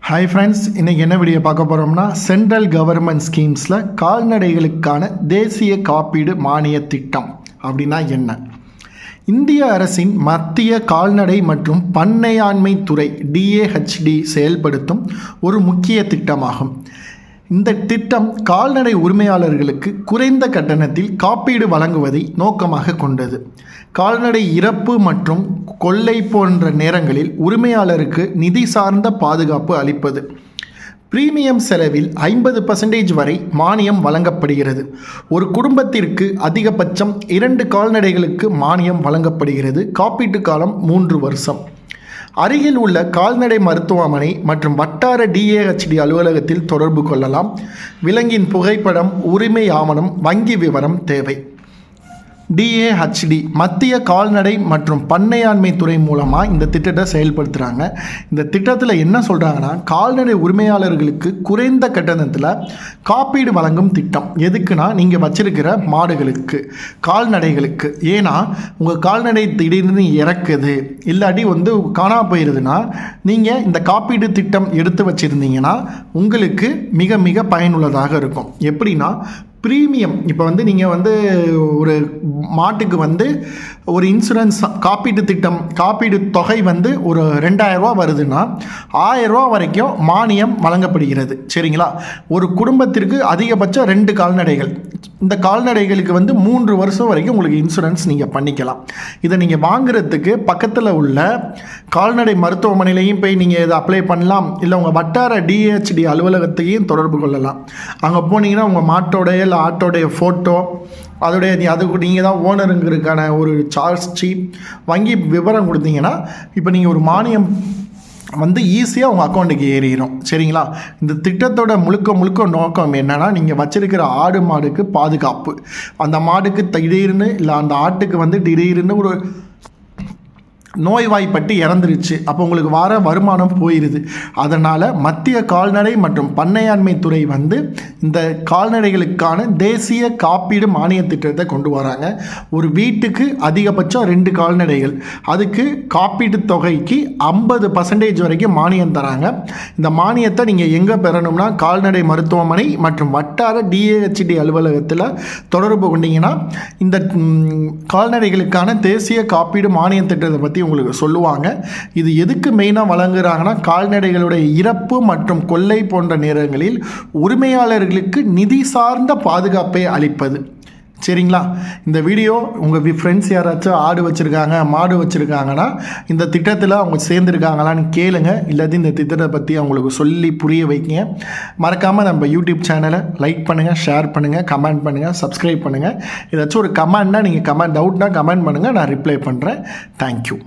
Hi friends, இன்றைக்கி என்ன video பார்க்க போகிறோம்னா சென்ட்ரல் கவர்மெண்ட் ஸ்கீம்ஸில் கால்நடைகளுக்கான தேசிய காப்பீடு மானிய திட்டம் அப்படின்னா என்ன? இந்திய அரசின் மத்திய கால்நடை மற்றும் பண்ணையாண்மை துறை DAHD செயல்படுத்தும் ஒரு முக்கிய திட்டமாகும். இந்த திட்டம் கால்நடை உரிமையாளர்களுக்கு குறைந்த கட்டணத்தில் காப்பீடு வழங்குவதை நோக்கமாக கொண்டது. கால்நடை இறப்பு மற்றும் கொள்ளை போன்ற நேரங்களில் உரிமையாளருக்கு நிதி சார்ந்த பாதுகாப்பு அளிப்பது. பிரீமியம் செலவில் 50% வரை மானியம் வழங்கப்படுகிறது. ஒரு குடும்பத்திற்கு அதிகபட்சம் 2 கால்நடைகளுக்கு மானியம் வழங்கப்படுகிறது. காப்பீட்டு காலம் 3 வருஷம். அருகில் உள்ள கால்நடை மருத்துவமனை மற்றும் வட்டார DAHD அலுவலகத்தில் தொடர்பு கொள்ளலாம். விலங்கின் புகைப்படம், உரிமை ஆவணம், வங்கி விவரம் தேவை. DAHD மத்திய கால்நடை மற்றும் பண்ணையாண்மை துறை மூலமாக இந்த திட்டத்தை செயல்படுத்துகிறாங்க. இந்த திட்டத்தில் என்ன சொல்கிறாங்கன்னா, கால்நடை உரிமையாளர்களுக்கு குறைந்த கட்டணத்தில் காப்பீடு வழங்கும் திட்டம். எதுக்குன்னா, நீங்கள் வச்சிருக்கிற மாடுகளுக்கு, கால்நடைகளுக்கு. ஏன்னா உங்கள் கால்நடை திடீர்னு இறக்குது, இல்லாட்டி காணா போயிடுதுன்னா, நீங்கள் இந்த காப்பீடு திட்டம் எடுத்து வச்சுருந்தீங்கன்னா உங்களுக்கு மிக மிக பயனுள்ளதாக இருக்கும். எப்படின்னா, ப்ரீமியம் இப்போ நீங்கள் ஒரு மாட்டுக்கு ஒரு இன்சூரன்ஸ் காப்பீட்டு திட்டம், காப்பீடு தொகை ஒரு 2000 ரூபா வருதுன்னா 1000 ரூபா வரைக்கும் மானியம் வழங்கப்படுகிறது. சரிங்களா? ஒரு குடும்பத்திற்கு அதிகபட்சம் 2 கால்நடைகள். இந்த கால்நடைகளுக்கு 3 வருஷம் வரைக்கும் உங்களுக்கு இன்சூரன்ஸ் நீங்கள் பண்ணிக்கலாம். இதை நீங்கள் வாங்குறதுக்கு பக்கத்தில் உள்ள கால்நடை மருத்துவமனையிலையும் போய் நீங்கள் இதை அப்ளை பண்ணலாம். இல்லை உங்கள் வட்டார DAHD அலுவலகத்தையும் தொடர்பு கொள்ளலாம். அங்கே போனீங்கன்னா உங்கள் மாட்டோடைய இல்லை ஆட்டோடைய ஃபோட்டோ, அதுக்கு நீங்கள் தான் ஓனருங்கிறதுக்கான ஒரு சார்ஜ், வங்கி விவரம் கொடுத்தீங்கன்னா இப்போ நீங்கள் ஒரு மானியம் ஈஸியாக உங்கள் அக்கௌண்ட்டுக்கு ஏறிடும். சரிங்களா? இந்த திட்டத்தோட முழுக்க நோக்கம் என்னென்னா, நீங்கள் வச்சிருக்கிற ஆடு மாடுக்கு பாதுகாப்பு. அந்த மாடுக்கு திடீர்னு இல்லை அந்த ஆட்டுக்கு திடீர்னு ஒரு நோய்வாய்ப்பட்டு இறந்துருச்சு, அப்போ உங்களுக்கு வர வருமானம் போயிடுது. அதனால் மத்திய கால்நடை மற்றும் பண்ணையாண்மை துறை இந்த கால்நடைகளுக்கான தேசிய காப்பீடு மானிய திட்டத்தை கொண்டு வராங்க. ஒரு வீட்டுக்கு அதிகபட்சம் 2 கால்நடைகள், அதுக்கு காப்பீட்டு தொகைக்கு 50% வரைக்கும் மானியம் தராங்க. இந்த மானியத்தை நீங்கள் எங்கே பெறணும்னா, கால்நடை மருத்துவமனை மற்றும் வட்டார DAHD அலுவலகத்தில் தொடர்பு கொண்டீங்கன்னா இந்த கால்நடைகளுக்கான தேசிய காப்பீடு மானிய திட்டத்தை பற்றி உங்களுக்கு சொல்லுவாங்க. இது எதுக்கு மெயினாக வழங்குறாங்கன்னா, கால்நடைகளுடைய இறப்பு மற்றும் கொள்ளை போன்ற நேரங்களில் உரிமையாளர்களுக்கு நிதி சார்ந்த பாதுகாப்பை அளிப்பது. சரிங்களா? இந்த வீடியோ உங்கள் ஃப்ரெண்ட்ஸ் யாராச்சும் ஆடு வச்சுருக்காங்க, மாடு வச்சுருக்காங்கன்னா இந்த திட்டத்தில் அவங்க சேர்ந்துருக்காங்களான்னு கேளுங்க. இல்லாட்டி இந்த திட்டத்தை பற்றி அவங்களுக்கு சொல்லி புரிய வைக்கிங்க. மறக்காமல் நம்ம யூடியூப் சேனலை லைக் பண்ணுங்கள், ஷேர் பண்ணுங்கள், கமெண்ட் பண்ணுங்கள், சப்ஸ்கிரைப் பண்ணுங்கள். ஏதாச்சும் ஒரு கமெண்ட்னா நீங்கள் டவுட்னா கமெண்ட் பண்ணுங்கள், நான் ரிப்ளை பண்ணுறேன். தேங்க்யூ.